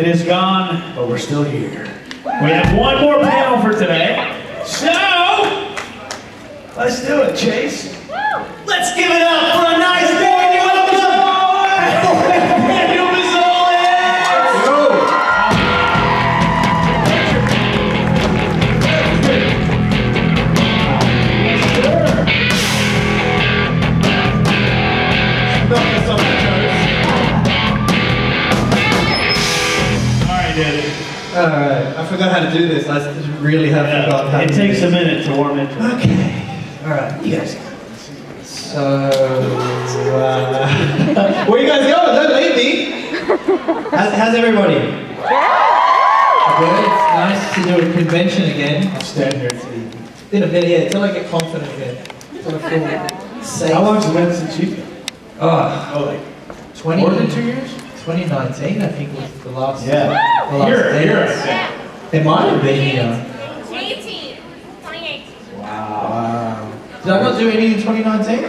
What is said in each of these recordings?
It is gone, but we're still here. We have one more panel for today. So, let's do it, Chase. Let's give it up for a nice day. Nathaniel Buzolic! Alright, Daddy. Alright, I forgot how to do this. I really have forgotten how to do this. It takes a minute to warm into it. Okay. Alright, you guys. So, where you guys going? Don't leave me. How's everybody? Good. It's nice to do a convention again. I'll stand here until you. Been a bit, yeah, until I get confident again. Until I feel safe. How long's it been since you've been? Oh, like 20, more than 2 years? 2019, I think, was the last. Yeah. The last Here, dance. It might have been here. 2018. Wow. Did I not do any in 2019?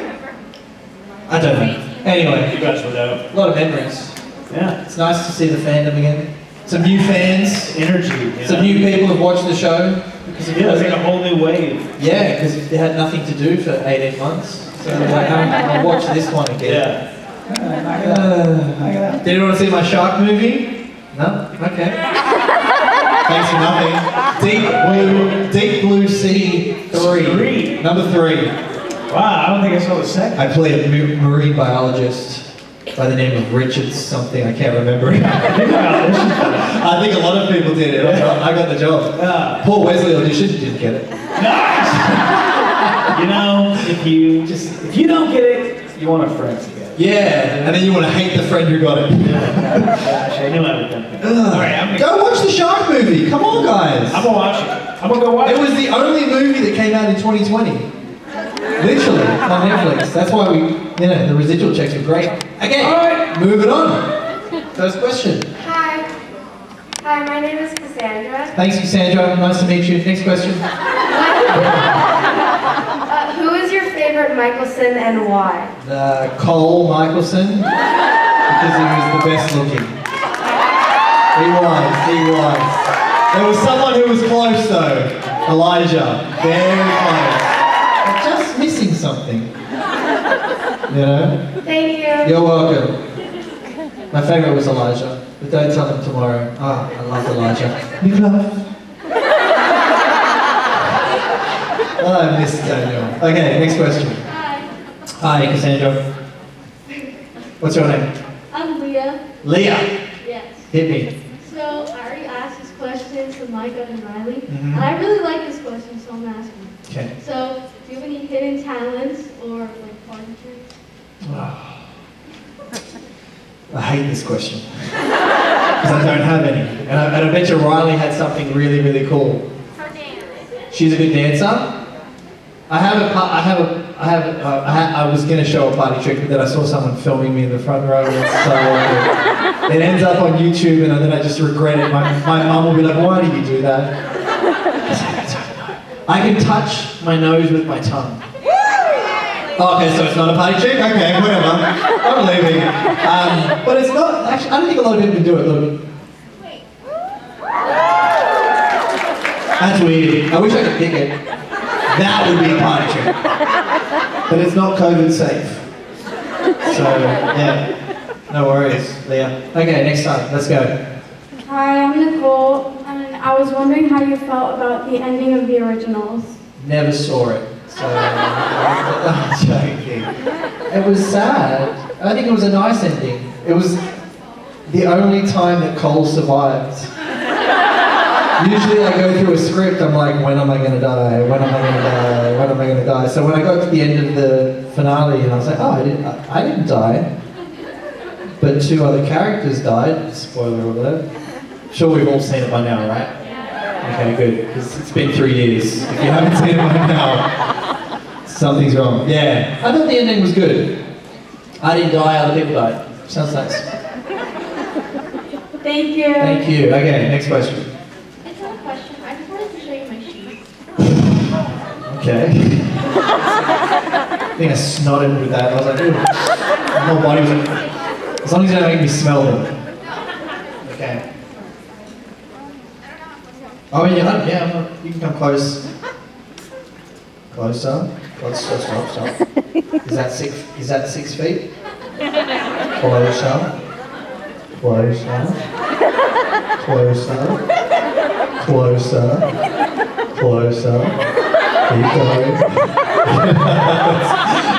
I don't know. Anyway, You guys were out. a lot of memories. Yeah. It's nice to see the fandom again. Some new fans. Energy. Some new people have watched the show. Yeah, it's like a whole new wave. Yeah, because they had nothing to do for 18 months. So they're like, I'll watch this one again. Yeah. Did anyone want to see my shark movie? No? Okay. Thanks for nothing. Deep Blue Sea 3. Number 3. Wow, I don't think I saw the second. I play a marine biologist by the name of Richard something, I can't remember. I think a lot of people did it. I got the job. Yeah. Paul Wesley auditioned, didn't get it. Nice! You know, if you don't get it, you want a friend to get it. Yeah, and then you want to hate the friend who got it. Gosh, I knew I would have done it. Alright, Go watch the shark movie. Come on, guys. I'm gonna watch it. I'm gonna go watch it. It was the only movie that came out in 2020. Literally, on Netflix. That's why the residual checks were great. Okay, Alright. moving on. First question. Hi. Hi, my name is Cassandra. Thanks, Cassandra. Nice to meet you. Next question. Who is your favorite Michelson and why? Cole Michelson, because he was the best looking. He was. There was someone who was close though. Elijah. Very close. But just missing something. You know? Thank you. You're welcome. My favorite was Elijah, but don't tell him tomorrow. Ah, I love Elijah. You love? Oh, I missed Daniel. Okay, next question. Hi. Hi, Cassandra. What's your name? I'm Leah. Leah. Yes. Hit me. So I already asked this question to Micah and Riley, Mhm. and I really like this question, so I'm asking. Okay. So, do you have any hidden talents or like party tricks? I hate this question because I don't have any, and I bet you Riley had something really, really cool. Her name. She's a good dancer. I was gonna show a party trick, but then I saw someone filming me in the front row. And it's so awkward. It ends up on YouTube, and then I just regret it. My mum will be like, "Why did you do that?" I can touch my nose with my tongue. Oh, okay, so it's not a party trick? Okay, whatever. I'm leaving. But it's not, actually, I don't think a lot of people can do it. Look. That's weird. I wish I could pick it. That would be a party trick. But it's not COVID safe. So, yeah. No worries, Leah. Okay, next time. Let's go. Hi, I'm Nicole, and I was wondering how you felt about the ending of the originals. Never saw it. So, I'm joking. It was sad. I think it was a nice ending. It was the only time that Cole survived. Usually I go through a script, I'm like, when am I going to die? When am I going to die? When am I going to die? So when I got to the end of the finale, and I was like, oh, I didn't die. But 2 other characters died. Spoiler alert. Sure we've all seen it by now, right? Okay, good. Because it's been 3 years. If you haven't seen it by now, something's wrong. Yeah. I thought the ending was good. I didn't die, other people died. Sounds nice. Thank you. Thank you. Okay, next question. It's not a question. I just wanted to show you my shoes. Okay. I think I snotted with that. I was like, ooh. My whole body was like, as long as you don't make me smell them. Okay. Oh yeah, you can come close. Closer. Stop. Is that 6 feet? Closer. Keep going.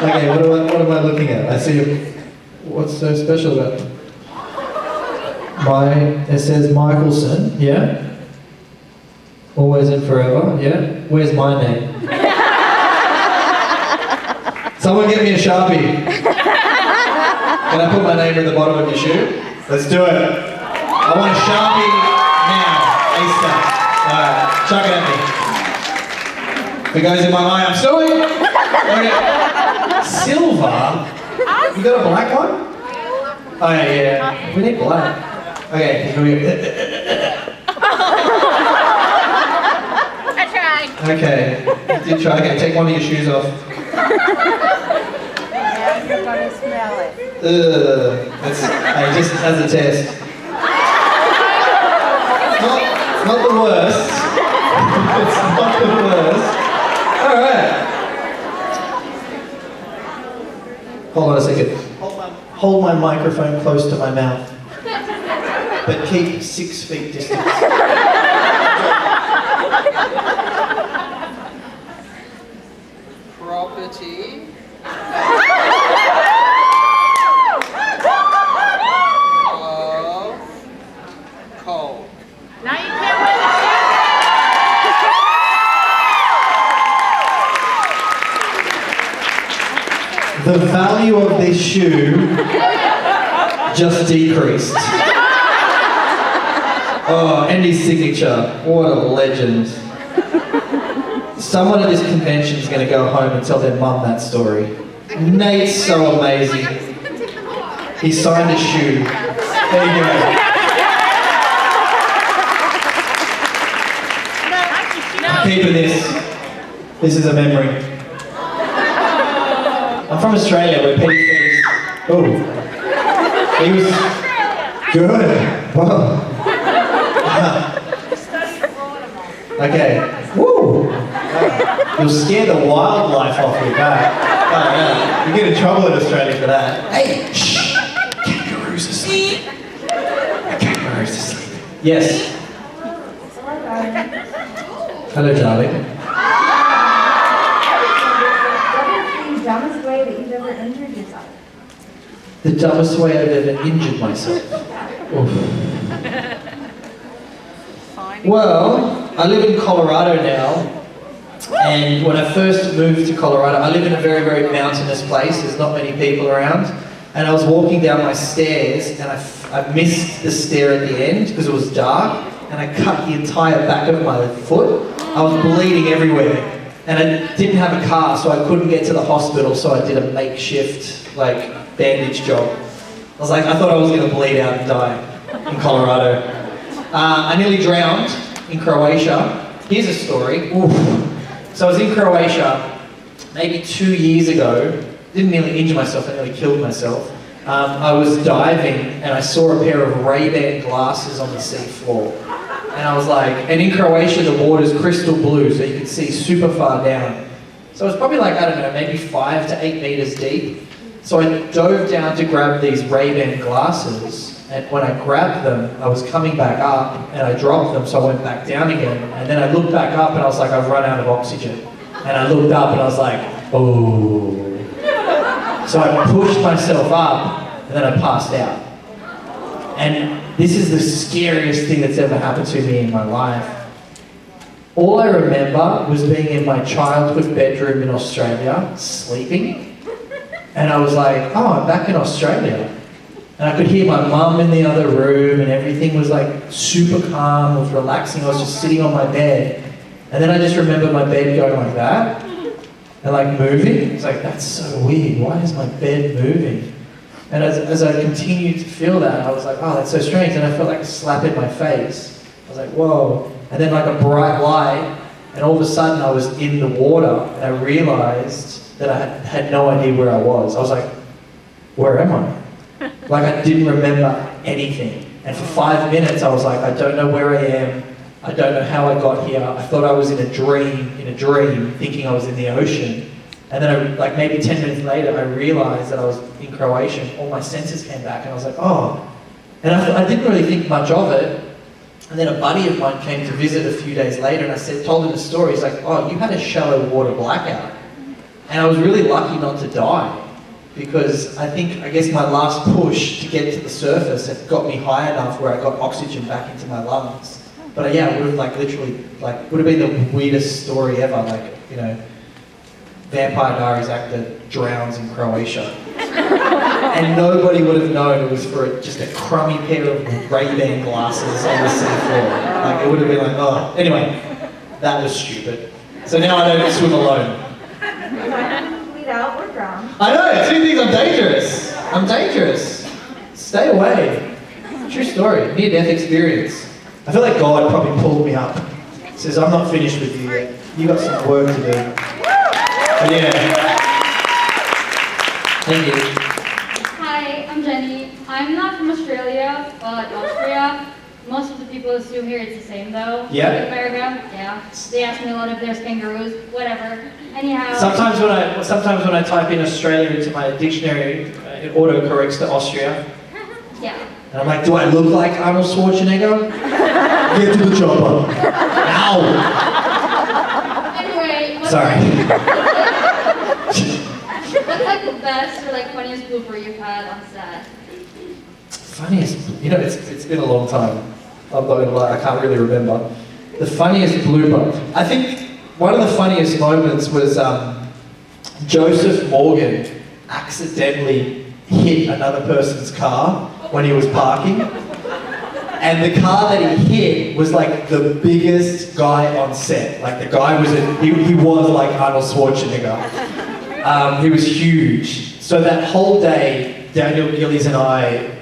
Okay, what am I looking at? I see. What's so special about it? It says Michelson, yeah? Always and forever, yeah? Where's my name? Someone get me a Sharpie. Can I put my name at the bottom of your shoe? Let's do it. I want a Sharpie now. ASAP. Alright, chuck it at me. If it goes in my eye, I'm suing. Okay. Silver? You got a black one? Oh yeah. We need black. Okay, here we go. I tried. Okay, you did try. Okay, take one of your shoes off. Yeah, you're gonna smell it. Hey, just as a test. Not the worst. It's not the worst. Alright. Hold on a second. Hold my microphone close to my mouth. But keep 6 feet distance. Property of coal. Now you can't win The value of this shoe just decreased. Oh, and his signature. What a legend. Someone at this convention is going to go home and tell their mum that story. Nate's so amazing. He signed a shoe. There you go. I'm keeping this. This is a memory. I'm from Australia where Petty Fees. Oh. He was good. Wow. Okay. Woo! You'll scare the wildlife off with that. Oh, yeah. You get in trouble in Australia for that. Hey! Shh! Kangaroos asleep. A kangaroo's asleep. Yes. Hello, darling. What is the dumbest way that you've ever injured yourself? The dumbest way I've ever injured myself. Oof. Well, I live in Colorado now, and when I first moved to Colorado, I live in a very, very mountainous place. There's not many people around, and I was walking down my stairs, and I missed the stair at the end because it was dark, and I cut the entire back of my foot. I was bleeding everywhere, and I didn't have a car, so I couldn't get to the hospital, so I did a makeshift, bandage job. I thought I was going to bleed out and die in Colorado. I nearly drowned in Croatia. Here's a story. Oof. So I was in Croatia maybe 2 years ago. Didn't nearly injure myself, I nearly killed myself. I was diving and I saw a pair of Ray-Ban glasses on the seafloor. And I was and in Croatia the water's crystal blue, so you can see super far down. So it was probably maybe 5 to 8 meters deep. So I dove down to grab these Ray-Ban glasses. And when I grabbed them, I was coming back up and I dropped them, so I went back down again. And then I looked back up and I was I've run out of oxygen. And I looked up and I was oh. So I pushed myself up and then I passed out. And this is the scariest thing that's ever happened to me in my life. All I remember was being in my childhood bedroom in Australia, sleeping. And I was oh, I'm back in Australia. And I could hear my mum in the other room and everything was super calm, it was relaxing. I was just sitting on my bed. And then I just remember my bed going like that and moving. It's that's so weird. Why is my bed moving? And as I continued to feel that, I was oh, that's so strange. And I felt a slap in my face. I was whoa. And then a bright light. And all of a sudden I was in the water and I realized that I had no idea where I was. I was where am I? I didn't remember anything. And for 5 minutes I was I don't know where I am. I don't know how I got here. I thought I was in a dream, thinking I was in the ocean. And then like maybe 10 minutes later, I realized that I was in Croatia and all my senses came back and I was like, oh. And I didn't really think much of it. And then a buddy of mine came to visit a few days later and I told him the story. He's like, oh, you had a shallow water blackout. And I was really lucky not to die because I guess my last push to get to the surface had got me high enough where I got oxygen back into my lungs. But yeah, it would have like literally, like, would have been the weirdest story ever. Like, you know, Vampire Diaries actor drowns in Croatia. And nobody would have known it was for just a crummy pair of Ray-Ban glasses on the seafloor. Like, it would have been like, oh. Anyway, that was stupid. So now I don't swim alone. Bleed out or drown. I know, two things, I'm dangerous. I'm dangerous. Stay away. True story, near-death experience. I feel like God probably pulled me up. Says, I'm not finished with you yet. You got some work to do. But yeah. Thank you. Hi, I'm Jenny. I'm not from Australia, but Austria. Most of the people assume here it's the same though. Yeah. In America, yeah. They ask me a lot if there's kangaroos, whatever. Anyhow. Sometimes when I type in Australia into my dictionary, it auto-corrects to Austria. Yeah. And I'm like, do I look like Arnold Schwarzenegger? Get to the chopper. Ow! Anyway, Sorry. what's like the best or like funniest blooper you've had on set? Funniest, you know, it's been a long time. I'm not gonna lie, I can't really remember. The funniest blooper. I think one of the funniest moments was Joseph Morgan accidentally hit another person's car when he was parking. And the car that he hit was like the biggest guy on set. Like the guy was, he was like Arnold Schwarzenegger. He was huge. So that whole day, Daniel Gillies and I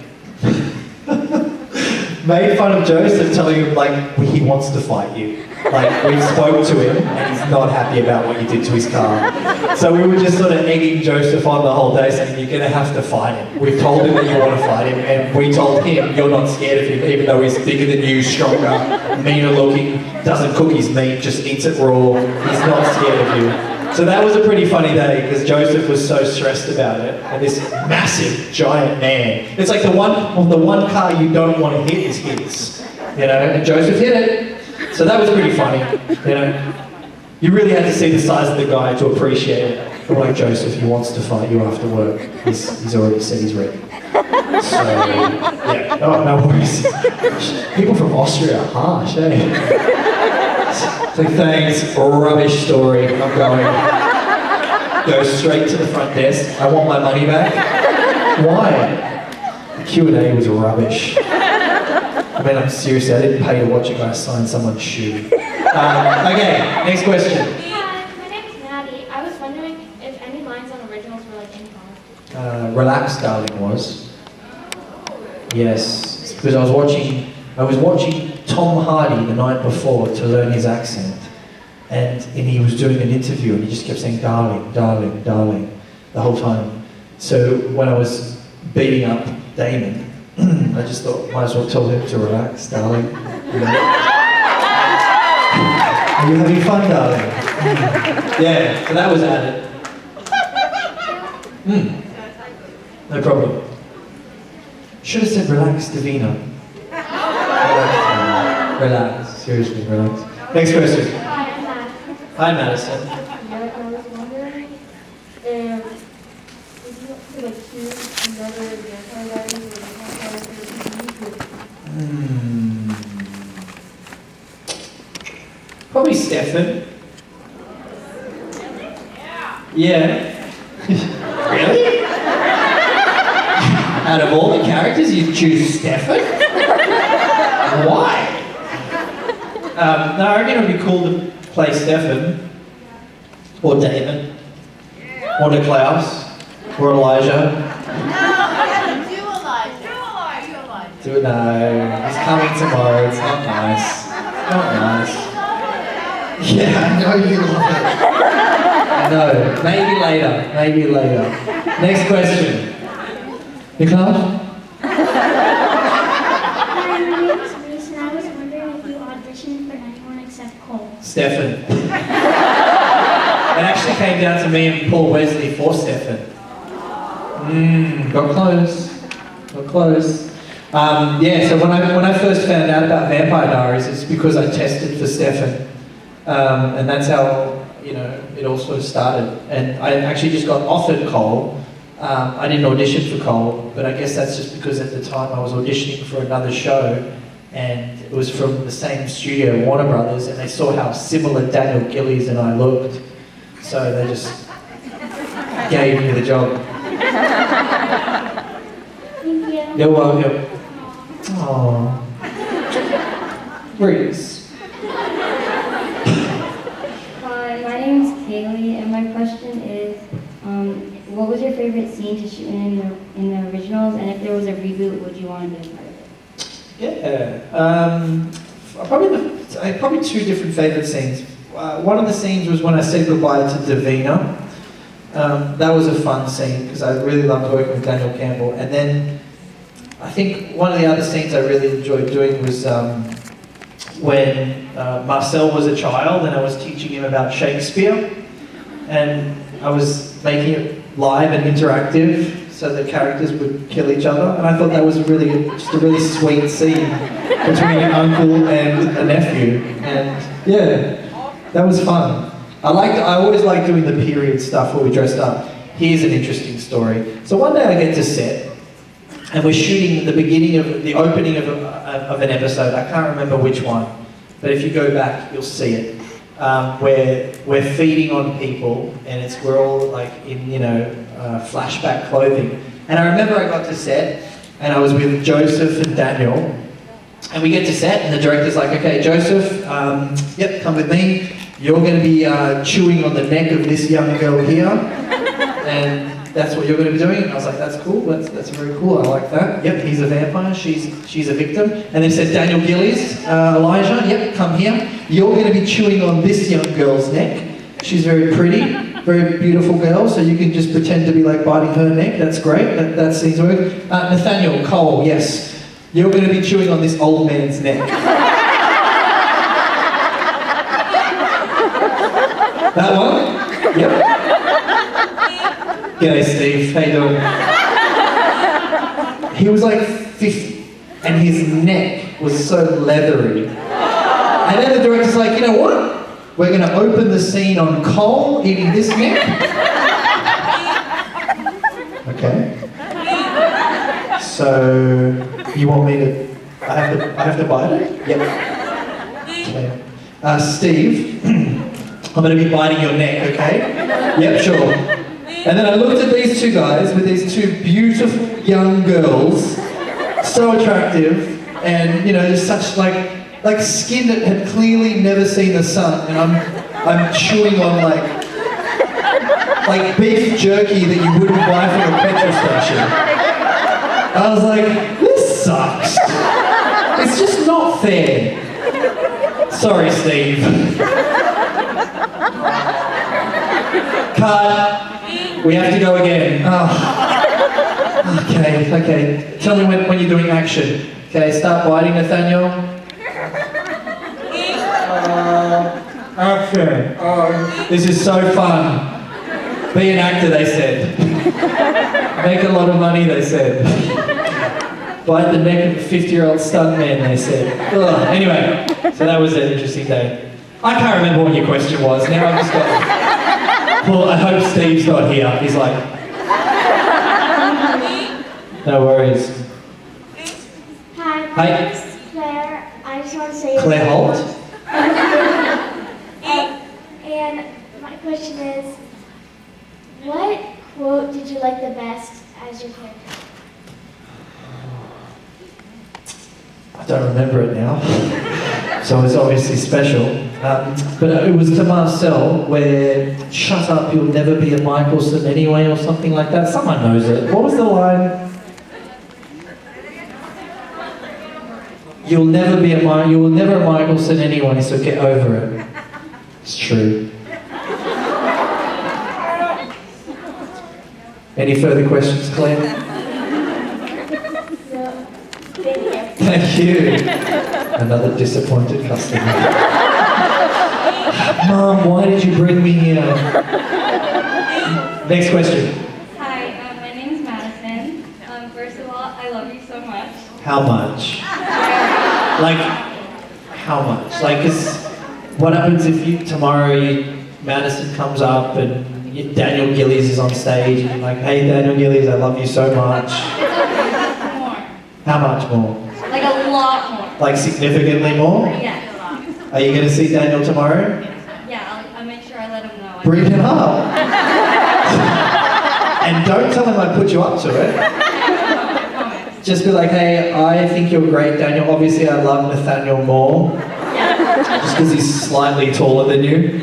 made fun of Joseph, telling him like, he wants to fight you. Like, we spoke to him and he's not happy about what you did to his car. So we were just sort of egging Joseph on the whole day, saying, you're gonna have to fight him. We've told him that you want to fight him, and we told him you're not scared of him, even though he's bigger than you, stronger, meaner looking, doesn't cook his meat, just eats it raw. He's not scared of you. So that was a pretty funny day, because Joseph was so stressed about it, and this massive, giant man. It's like the one car you don't want to hit is his, you know, and Joseph hit it. So that was pretty funny, you know. You really had to see the size of the guy to appreciate it. But like Joseph, he wants to fight you after work. He's already said he's ready. So, yeah, oh, no worries. People from Austria are harsh, eh? So thanks, rubbish story, I'm going. Go straight to the front desk. I want my money back. Why? The Q&A was rubbish. I mean, I'm serious, I didn't pay to watch a guy sign someone's shoe. Okay, next question. Hi, my name's Maddie. I was wondering if any lines on originals were like in common. Relax, darling was. Yes, it's because I was watching Tom Hardy the night before to learn his accent. And he was doing an interview and he just kept saying, darling, darling, darling, the whole time. So when I was beating up Damon, I just thought, might as well tell him to relax, darling. You know? Are you having fun, darling? Yeah, so that was added. No problem. Should have said relax, Davina. Relax, seriously, relax. Next question. Hi, I'm Madison. Hi, Madison. I was wondering if you could like choose another Vampire Diaries or Vampire Diaries. Probably Stefan. Yeah. Really? Out of all the characters, you'd choose Stefan? Why? No, I reckon it would be cool to play Stefan, or Damon, or Niklaus, or Elijah. Do it now. He's coming tomorrow. It's not nice. Not nice. Yeah, I know you love it. I know. Maybe later. Maybe later. Next question. Niklaus? Hi, my name is Reese, and I was wondering if you auditioned for actually came down to me and Paul Wesley for Stefan. Got close. Got close. Yeah, so when I first found out about Vampire Diaries, it's because I tested for Stefan. And that's how, it all sort of started. And I actually just got offered Cole. I didn't audition for Cole, but I guess that's just because at the time I was auditioning for another show, and it was from the same studio, Warner Brothers, and they saw how similar Daniel Gillies and I looked. So they just gave me the job. Thank you. You're welcome. Aww. Reese. Hi, my name's Kaylee, and my question is, what was your favorite scene to shoot in the originals, and if there was a reboot, would you want to be a part of it? Yeah. Probably two different favourite scenes. One of the scenes was when I said goodbye to Davina. That was a fun scene because I really loved working with Daniel Campbell. And then I think one of the other scenes I really enjoyed doing was when Marcel was a child and I was teaching him about Shakespeare, and I was making it live and interactive so the characters would kill each other, and I thought that was just a really sweet scene between an uncle and a nephew, and yeah, that was fun. I always liked doing the period stuff where we dressed up. Here's an interesting story. So one day I get to set, and we're shooting the opening of an episode. I can't remember which one, but if you go back, you'll see it. Where we're feeding on people, and we're all like in flashback clothing. And I remember I got to set, and I was with Joseph and Daniel, and we get to set, and the director's like, "Okay, Joseph, yep, come with me. You're going to be chewing on the neck of this young girl here, and that's what you're going to be doing." And I was like, "That's cool. That's very cool. I like that. Yep, he's a vampire. She's a victim." And they said, "Daniel Gillies, Elijah, yep, come here. You're going to be chewing on this young girl's neck. She's very pretty, very beautiful girl. So you can just pretend to be like biting her neck. That's great. That seems good. Nathaniel, Cole, yes, you're going to be chewing on this old man's neck." That one? Yep. G'day, Steve. How you doing? He was like 50, and his neck was so leathery. And then the director's like, "You know what? We're going to open the scene on Cole eating this neck." Okay. So you want me to? I have to bite it? Yep. Okay. Steve. I'm going to be biting your neck, okay? Yep, sure. And then I looked at these two guys with these two beautiful young girls, so attractive, and just such like skin that had clearly never seen the sun, and I'm chewing on like beef jerky that you wouldn't buy from a petrol station. I was like, this sucks. It's just not fair. Sorry, Steve. Cut. We have to go again. Oh. Okay. Tell me when you're doing action. Okay, start biting, Nathaniel. Action. This is so fun. Be an actor, they said. Make a lot of money, they said. Bite the neck of a 50-year-old stuntman, they said. Ugh. Anyway, so that was an interesting day. I can't remember what your question was. Now I've just got... Well, I hope Steve's not here. He's like... No worries. Hi, Hi. my name is Claire. I just want to say... Claire Holt? And my question is, what quote did you like the best as your character? I don't remember it now. So it's obviously special. But it was to Marcel, where, "Shut up, you'll never be a Michelson anyway," or something like that. Someone knows it. What was the line? You will never a Michelson anyway, so get over it. It's true. Any further questions, Claire? No. Thank you. Thank you. Another disappointed customer. Mom, why did you bring me here? Next question. Hi, my name is Madison. First of all, I love you so much. How much? Like, how much? Like, 'cause what happens if Madison comes up and Daniel Gillies is on stage and you're like, hey Daniel Gillies, I love you so much. More. How much more? Like a lot more. Like significantly more? Yes. Are you going to see Daniel tomorrow? Yeah, I'll make sure I let him know. Bring it up. And don't tell him I put you up to it. Just be like, hey, I think you're great, Daniel. Obviously, I love Nathaniel more. Just because he's slightly taller than you.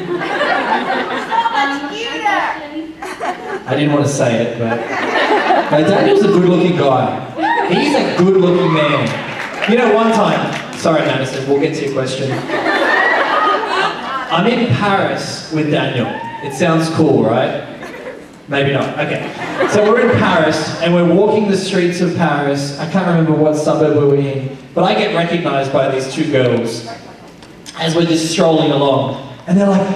I didn't want to say it, but no, Daniel's a good-looking guy. He's a good-looking man. You know, one time, sorry, Madison, we'll get to your question. I'm in Paris with Daniel. It sounds cool, right? Maybe not. Okay. So we're in Paris, and we're walking the streets of Paris. I can't remember what suburb we were in, but I get recognized by these two girls as we're just strolling along. And they're like,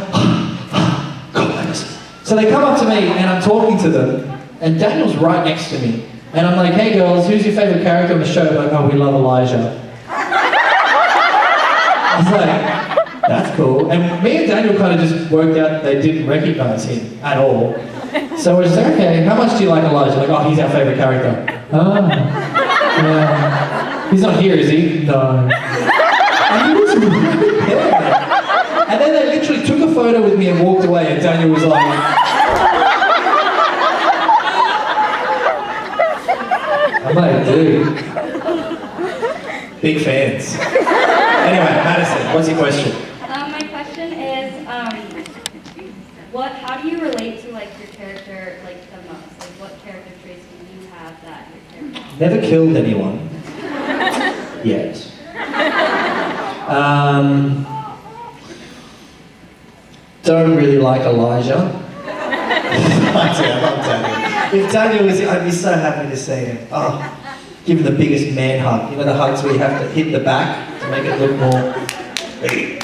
God. So they come up to me, and I'm talking to them, and Daniel's right next to me. And I'm like, hey girls, who's your favorite character on the show? They're like, oh, we love Elijah. I was like, that's cool. And me and Daniel kind of just worked out they didn't recognize him at all. So we're just like, okay, how much do you like Elijah? Like, oh, he's our favorite character. Ah, yeah. He's not here, is he? No. And he was really bad. And then they literally took a photo with me and walked away, and Daniel was like, I'm like, dude. Big fans. Anyway, Madison, what's your question? My question is, how do you relate to like your character like the most? Like, what character traits do you have that your character? Never killed anyone. Yet. Don't really like Elijah. I love Daniel. If Daniel was here, I'd be so happy to see him. Oh, give him the biggest man hug. You know the hugs where you have to hit the back to make it look more. Hey, I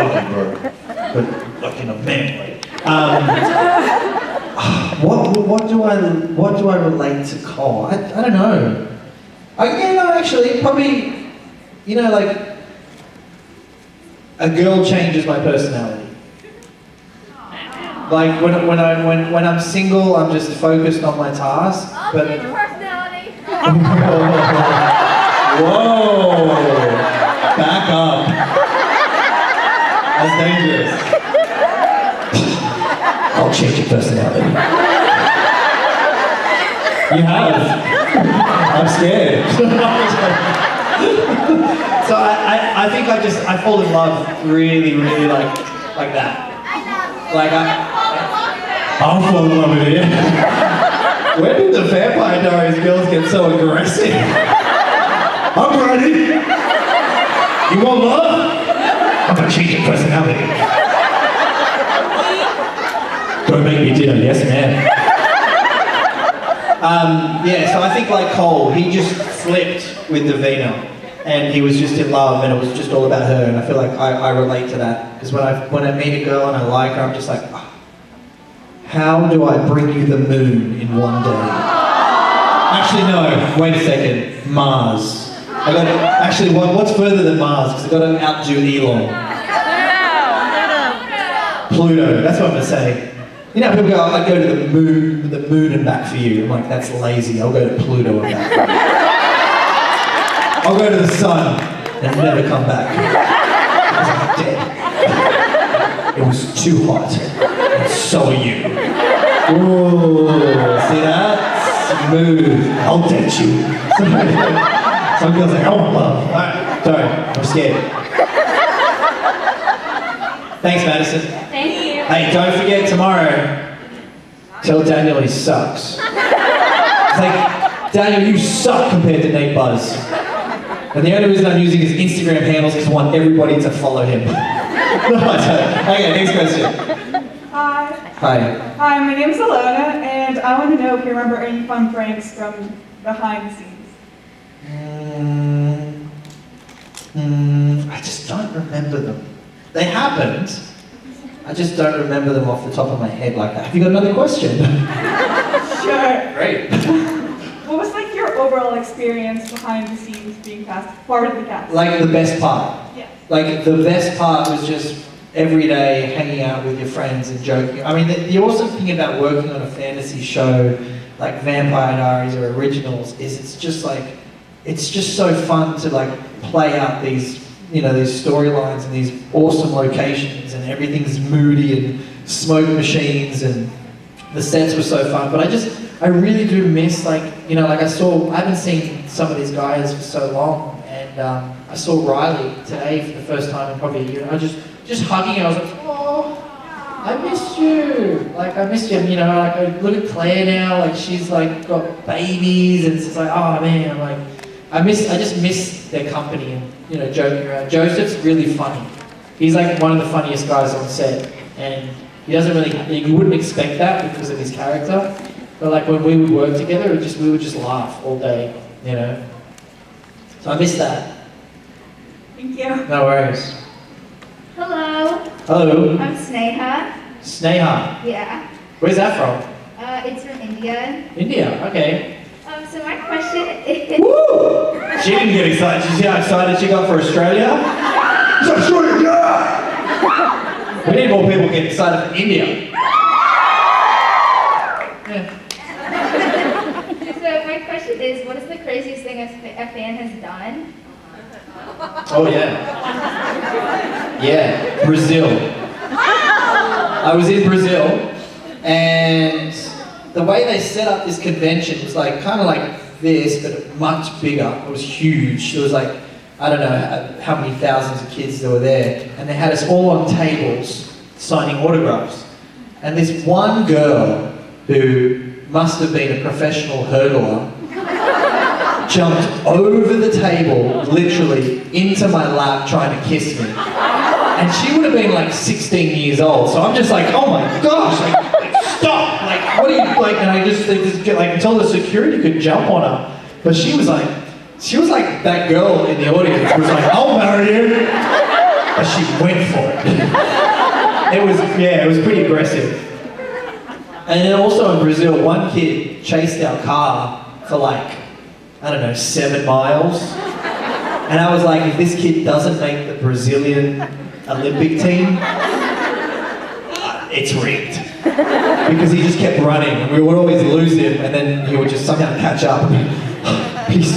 love you, bro. But like in a man way. What do I relate to Cole? I don't know. Actually, probably, you know, like a girl changes my personality. Like when I'm single, I'm just focused on my task. But Change your personality. whoa, back up. That's dangerous. I'll change your personality. You have. I'm scared. So I think I fall in love really like that. Like I'll fall in love with you. Where did the Vampire Diaries girls get so aggressive? I'm ready. You want love? I'm gonna change your personality. Don't make me dinner, yes ma'am. So I think like Cole, he just flipped with Davina, and he was just in love, and it was just all about her, and I feel like I relate to that, because when I meet a girl and I like her, I'm just like, oh, how do I bring you the moon in one day? Actually no, wait a second, Mars. What's further than Mars, because I've got to outdo Elon. Pluto, that's what I'm going to say. You know, people go, I'd go to the moon and back for you. I'm like, that's lazy. I'll go to Pluto and back for you. I'll go to the sun and never come back. I was dead. It was too hot. And so are you. Ooh, see that? Smooth. I'll date you. Some girls like, I want love. Alright, sorry, I'm scared. Thanks, Madison. Thank you. Hey, don't forget tomorrow, tell Daniel he sucks. It's like, Daniel, you suck compared to Nate Buzz. And the only reason I'm using his Instagram handles is I want everybody to follow him. Okay, next question. Hi. Hi. Hi, my name's Alona, and I want to know if you remember any fun pranks from behind the scenes. I just don't remember them. They happened. I just don't remember them off the top of my head like that. Have you got another question? Sure. Great. What was like your overall experience behind the scenes being part of the cast? Like the best part. Yeah. Like the best part was just every day hanging out with your friends and joking. I mean, the awesome thing about working on a fantasy show like Vampire Diaries or Originals is it's just so fun to like play out these, you know, these storylines and these awesome locations, and everything's moody and smoke machines, and the sets were so fun. But I really do miss, like, you know, like I haven't seen some of these guys for so long, and I saw Riley today for the first time in probably a year. I just hugging her, I was like, oh, I missed you. Like, I missed you, you know, like I look at Claire now, like she's like got babies, and it's just like, oh man, like, I just miss their company and, you know, joking around. Joseph's really funny. He's like one of the funniest guys on set, and he doesn't really, you wouldn't expect that because of his character, but like when we would work together, we would just laugh all day, you know. So I miss that. Thank you. No worries. Hello, Hello. I'm Sneha. Sneha. Yeah. Where's that from? It's from India. India, okay. So my question is... Woo! She didn't get excited. Did you see how excited she got for Australia? She's like, Australia, yeah! We need more people getting excited for India. Yeah. So my question is, what is the craziest thing a fan has done? Oh yeah. Yeah, Brazil. I was in Brazil, and the way they set up this convention was like kind of like this, but much bigger. It was huge. There was like, I don't know how many thousands of kids that were there, and they had us all on tables signing autographs. And this one girl who must have been a professional hurdler jumped over the table, literally, into my lap trying to kiss me. And she would have been like 16 years old, so I'm just like, oh my gosh, like stop! Like, what are you, like, and I just like, until the security could jump on her. But she was like that girl in the audience who was like, I'll marry you! And she went for it. It was pretty aggressive. And then also in Brazil, one kid chased our car for like, I don't know, 7 miles. And I was like, if this kid doesn't make the Brazilian Olympic team, it's rigged. Because he just kept running, and we would always lose him, and then he would just somehow catch up. Peace,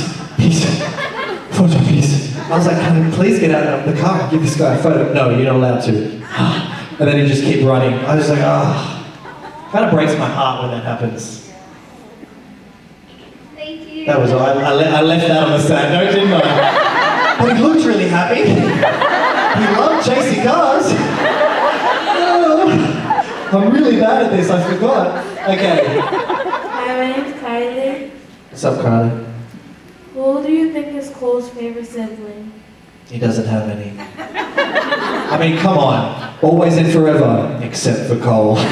photo please. I was like, can you please get out of the car and give this guy a photo? No, you're not allowed to. And then he'd just keep running. I was like, kind of breaks my heart when that happens. Thank you. That was all. I left that on the sad note, didn't I? But he looked really happy. He loved chasing cars. Oh, I'm really bad at this, I forgot. Okay. Hi, my name's Kylie. What's up, Carly? Who do you think is Cole's favorite sibling? He doesn't have any. I mean, come on. Always and forever, except for Cole. I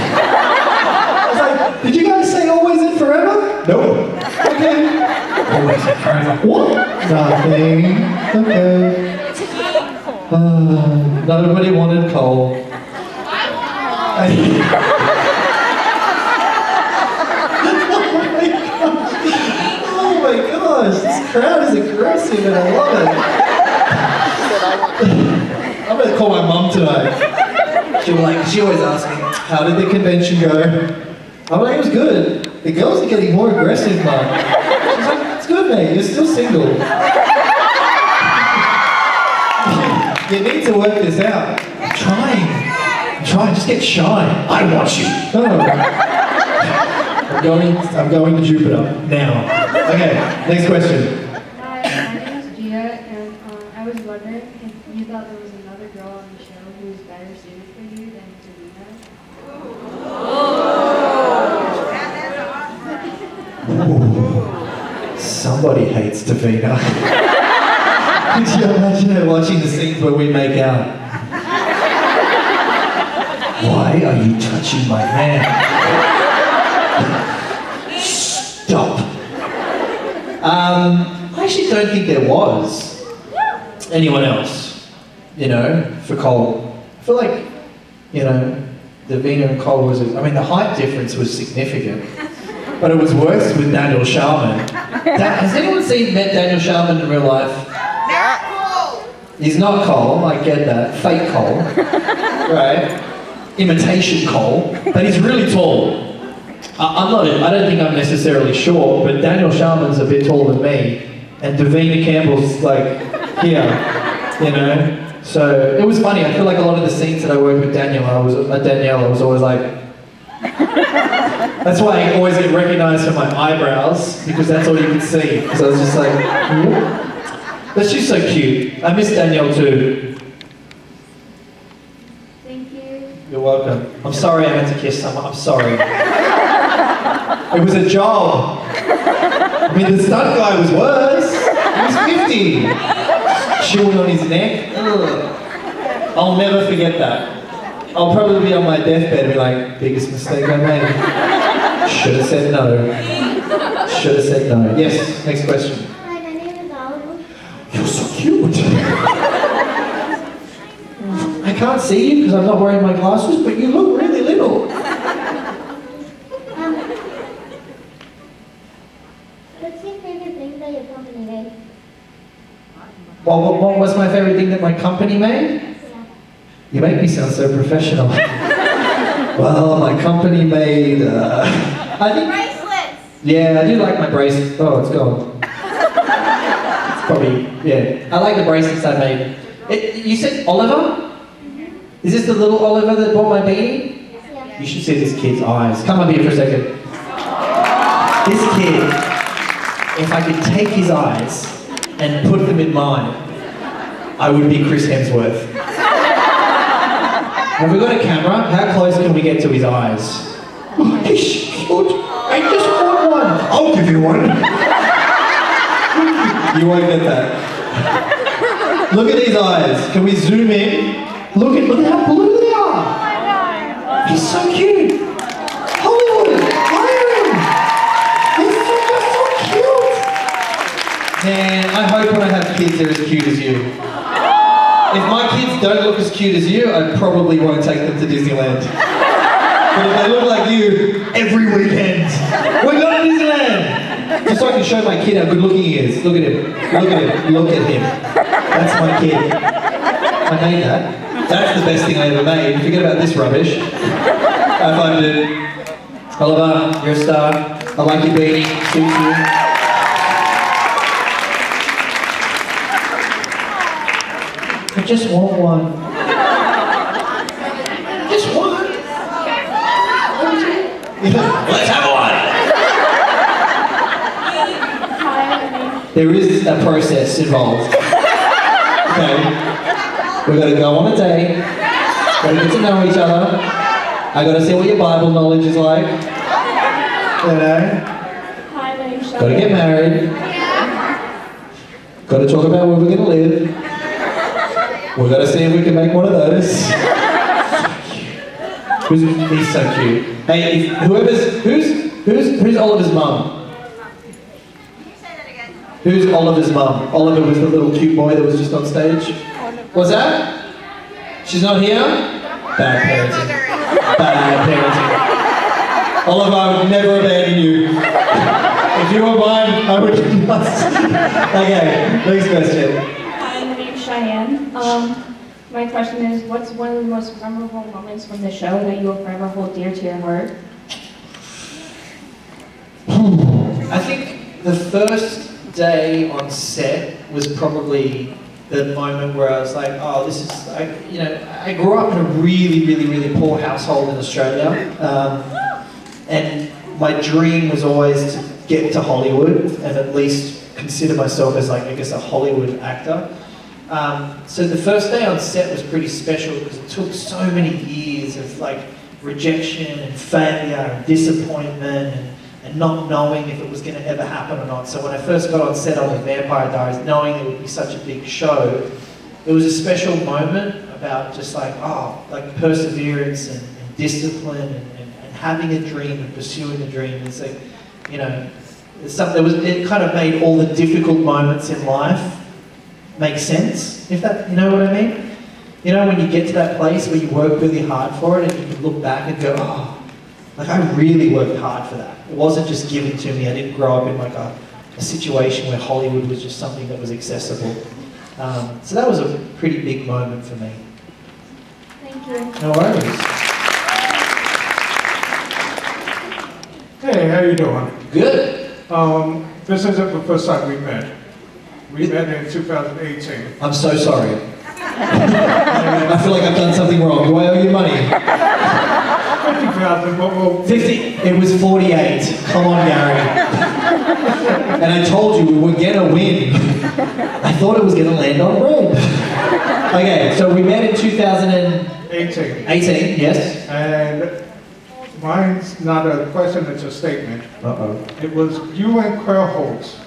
was like, did you guys say always and forever? No. Okay. Always and forever. What? Nothing. Okay. Nobody wanted Cole. Oh my gosh, this crowd is aggressive and I love it. I'm gonna call my mum tonight. She always asks me, how did the convention go? I'm like, it was good. The girls are getting more aggressive, Mum. She's like, it's good, mate, you're still single. You need to work this out. I'm trying, just get shy. I want you. No. I'm going to Jupiter now. Okay, next question. Hi, my name is Gia, and I was wondering if you thought there was another girl on the show who was better suited for you than Serena. Somebody hates Davina. Could you imagine her watching the scenes where we make out? Why are you touching my hand? Stop. I actually don't think there was anyone else, you know, for Cole. feel like, you know, Davina and Cole was, I mean, the height difference was significant. But it was worse with Daniel Sharman. Has anyone met Daniel Sharman in real life? He's not Cole, I get that. Fake Cole. Right? Imitation Cole. But he's really tall. I don't think I'm necessarily short, but Daniel Sharman's a bit taller than me. And Davina Campbell's like here, you know? So it was funny. I feel like a lot of the scenes that I worked with Danielle, I was always like, that's why I always get recognized for my eyebrows, because that's all you can see. So I was just like, but she's so cute. I miss Danielle too. Thank you. You're welcome. I'm sorry I had to kiss someone. I'm sorry. It was a job. I mean, the stunt guy was worse. He was 50. Chewing on his neck. Ugh. I'll never forget that. I'll probably be on my deathbed and be like, biggest mistake I made. Should have said no. Should have said no. Yes, next question. Hi, my name is Olive. You're so cute. I can't see you because I'm not wearing my glasses, but you look really little. What's your favorite thing that your company made? Well, what was my favorite thing that my company made? You make me sound so professional. Well, my company made, I think... Bracelets! Yeah, I do like my bracelet. Oh, it's gone. It's probably, yeah. I like the bracelets I made. You said Oliver? Is this the little Oliver that bought my beanie? Yeah. You should see this kid's eyes. Come up here for a second. This kid, if I could take his eyes and put them in mine, I would be Chris Hemsworth. Have we got a camera? How close can we get to his eyes? Oh, he's cute. I just want one. I'll give you one. You won't get that. Look at these eyes. Can we zoom in? Look at how blue they are. He's so cute. Hollywood, hire him. He's so cute. Man, I hope when I have kids they're as cute as you. If my kids don't look as cute as you, I probably won't take them to Disneyland. But if they look like you, every weekend, we're going to Disneyland! Just so I can show my kid how good looking he is. Look at him. Look at him. Look at him. That's my kid. I made that. That's the best thing I ever made. Forget about this rubbish. High five, dude. Oliver, you're a star. I like your beanie. Suits you. I just want one. Just one. Let's have one. There is a process involved. Okay. We're going to go on a date. Got to get to know each other. I got to see what your Bible knowledge is like. You know. Hi, my name's Got to get married. Got to talk about where we're going to live. We're gonna see if we can make one of those. He's so cute. Hey, who's Oliver's mum? Who's Oliver's mum? Oliver was the little cute boy that was just on stage. What's that? She's not here? Bad parenting. Bad parenting. Oliver, I would never abandon you. If you were mine, I would not. Okay, next question. Hi, my name's Cheyenne. My question is, what's one of the most memorable moments from the show that you will forever hold dear to your heart? I think the first day on set was probably the moment where I was like, oh, this is, I grew up in a really, really, really poor household in Australia. And my dream was always to get to Hollywood and at least consider myself as like, I guess, a Hollywood actor. So the first day on set was pretty special because it took so many years of like rejection and failure and disappointment and not knowing if it was going to ever happen or not. So when I first got on set on the Vampire Diaries, knowing it would be such a big show, it was a special moment about just like, like perseverance and discipline and having a dream and pursuing a dream. It's like, it's something it kind of made all the difficult moments in life make sense, if that, you know what I mean? You know, when you get to that place where you work really hard for it and you can look back and go, oh, like I really worked hard for that. It wasn't just given to me. I didn't grow up in like a situation where Hollywood was just something that was accessible. So that was a pretty big moment for me. Thank you. No worries. Hey, how you doing? Good. This isn't the first time we met. We met in 2018. I'm so sorry. I feel like I've done something wrong. Do I owe you money? 50,000, but we'll... 50. It was 48. Come on, Gary. And I told you we were gonna win. I thought it was gonna land on red. Okay, so we met in 2018. 18, yes. And mine's not a question, it's a statement. Uh-oh. It was you and Claire Holtz.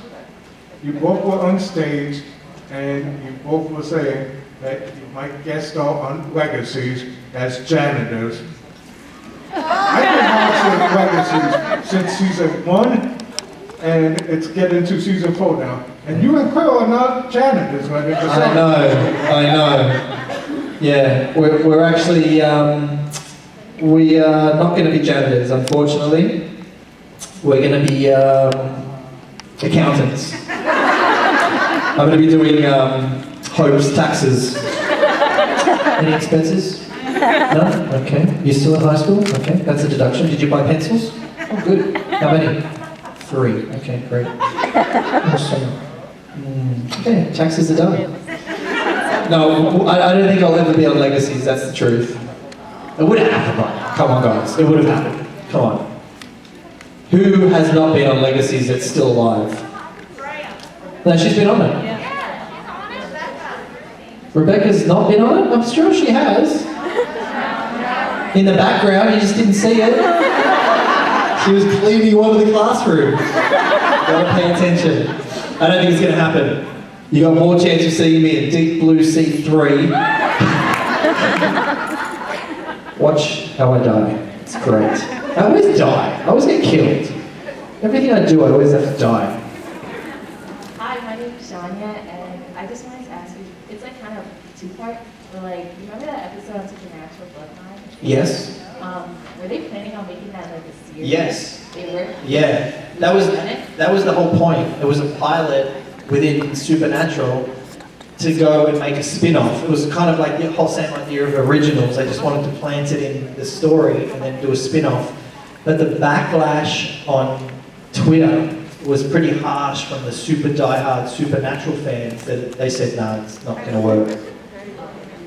You both were on stage, and you both were saying that you might guest star on Legacies as janitors. I've been watching Legacies since season 1, and it's getting to season 4 now. And you and Claire are not janitors, right? I know. Yeah, we're actually, we are not going to be janitors, unfortunately. We're going to be accountants. I'm going to be doing Hope's taxes. Any expenses? No? Okay. You're still in high school? Okay, that's a deduction. Did you buy pencils? Oh, good. How many? 3. Okay, great. Okay, taxes are done. No, I don't think I'll ever be on Legacies, that's the truth. It would have happened, right? Come on, guys. It would have happened. Come on. Who has not been on Legacies that's still alive? No, she's been on it. Rebecca's not been on it? I'm sure she has. In the background, you just didn't see it. She was cleaning one of the classrooms. Gotta pay attention. I don't think it's gonna happen. You got more chance of seeing me in Deep Blue C3. Watch how I die. It's great. I always die. I always get killed. Everything I do, I always have to die. Hi, my name is Shania, and I just wanted to ask you, it's like kind of two-part, but like, you remember that episode on Supernatural Bloodline? Yes. Were they planning on making that like a series? Yes. They were? Yeah. That was the whole point. It was a pilot within Supernatural to go and make a spin-off. It was kind of like the whole same idea of originals. They just wanted to plant it in the story and then do a spin-off. But the backlash on Twitter was pretty harsh from the super diehard Supernatural fans that they said, no, it's not going to work. Would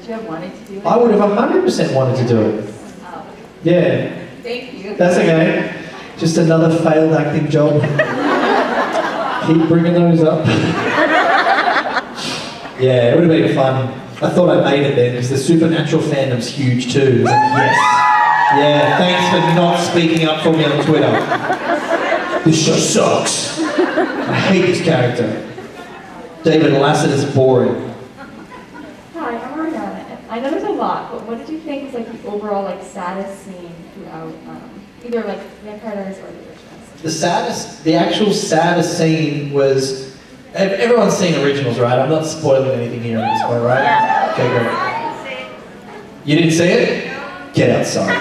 you have wanted to do it? I would have 100% wanted to do it. Oh. Yeah. Thank you. That's okay. Just another failed acting job. Keep bringing those up. Yeah, it would have been fun. I thought I made it then because the Supernatural fandom's huge too. It was like, yes. Yeah, thanks for not speaking up for me on Twitter. This show sucks. I hate this character. David Lassiter's boring. Hi, I'm Ariana. I know there's a lot, but what did you think is like the overall like saddest scene throughout either like Vampires or the originals? The actual saddest scene was, everyone's seen originals, right? I'm not spoiling anything here at this point, right? Yeah. Okay, great. You didn't see it? Get outside.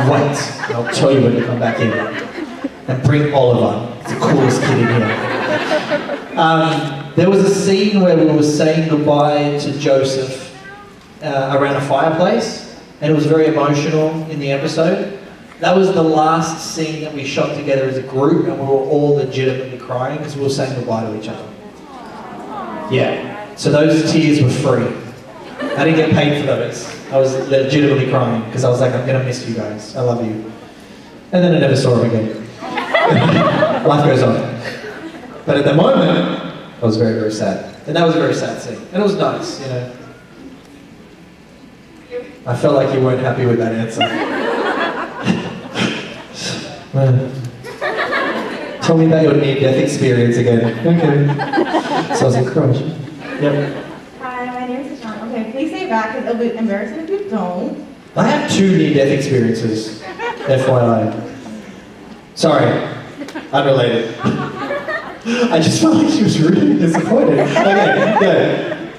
Wait, and I'll tell you when to come back in. And bring Oliver. It's the coolest kid in here. There was a scene where we were saying goodbye to Joseph around a fireplace, and it was very emotional in the episode. That was the last scene that we shot together as a group, and we were all legitimately crying because we were saying goodbye to each other. Yeah, so those tears were free. I didn't get paid for those. I was legitimately crying because I was like, I'm gonna miss you guys. I love you. And then I never saw him again. Life goes on. But at the moment, I was very, very sad. And that was a very sad scene. And it was nice, you know. I felt like you weren't happy with that answer. Tell me about your near-death experience again. Okay. So I was encouraged. Yep. Hi, my name is Sean. Okay, please say back because it'll be embarrassing if you don't. I have 2 near-death experiences. FYI. Sorry. Unrelated. I just felt like she was really disappointed. Okay, go.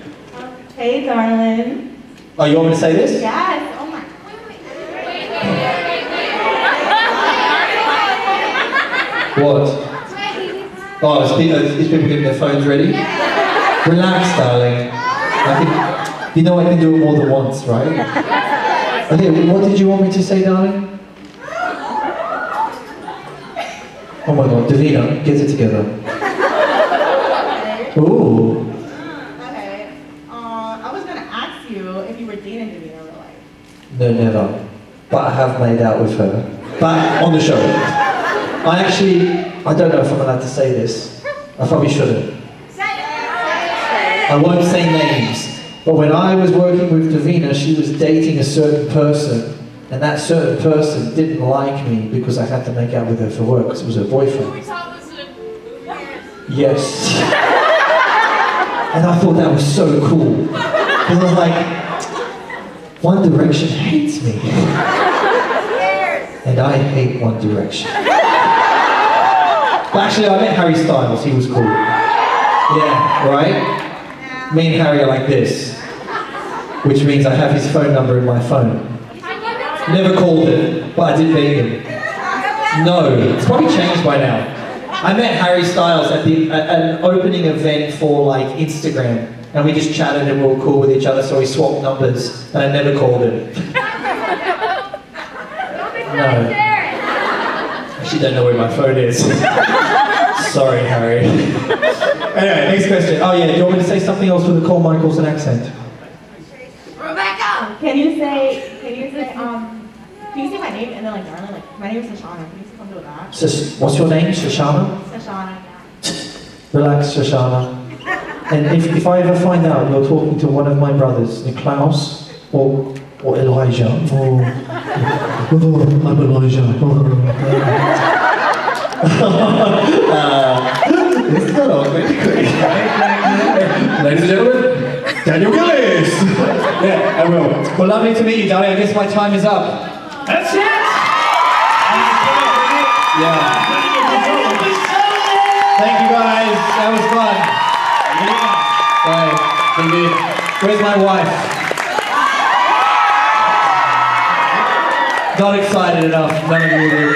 Hey, darling. Oh, you want me to say this? Yes. Oh my. What? Oh, is people getting their phones ready? Relax, darling. You know I can do it more than once, right? Okay, what did you want me to say, darling? Oh my god, Davina, get it together. Ooh. Okay. I was gonna ask you if you were dating Davina in real life. No, never. But I have made out with her. But on the show. I don't know if I'm allowed to say this. I probably shouldn't. I won't say names. But when I was working with Davina, she was dating a certain person. And that certain person didn't like me because I had to make out with her for work because it was her boyfriend. Yes. And I thought that was so cool. Because I was like, One Direction hates me. And I hate One Direction. But actually, I met Harry Styles. He was cool. Yeah, right? Me and Harry are like this. Which means I have his phone number in my phone. Never called him, but I did meet him. No, it's probably changed by now. I met Harry Styles at an opening event for like Instagram, and we just chatted and we were cool with each other, so we swapped numbers, and I never called him. No. Actually don't know where my phone is. Sorry, Harry. Anyway, next question. Oh yeah, do you want me to say something else with a Cole Michelson accent? Rebecca! Can you say my name and then like darling, like my name is Shoshana. Can you say something with that? What's your name? Shoshana? Shoshana, yeah. Relax, Shoshana. And if I ever find out you're talking to one of my brothers, Niklaus or Elijah, or I'm Elijah. It's not awkward. Ladies and gentlemen, Daniel Gillis. Yeah, I will. Well, lovely to meet you, darling. I guess my time is up. That's it! Yeah. Thank you guys. That was fun. Right, indeed. Where's my wife? Not excited enough. None of you will.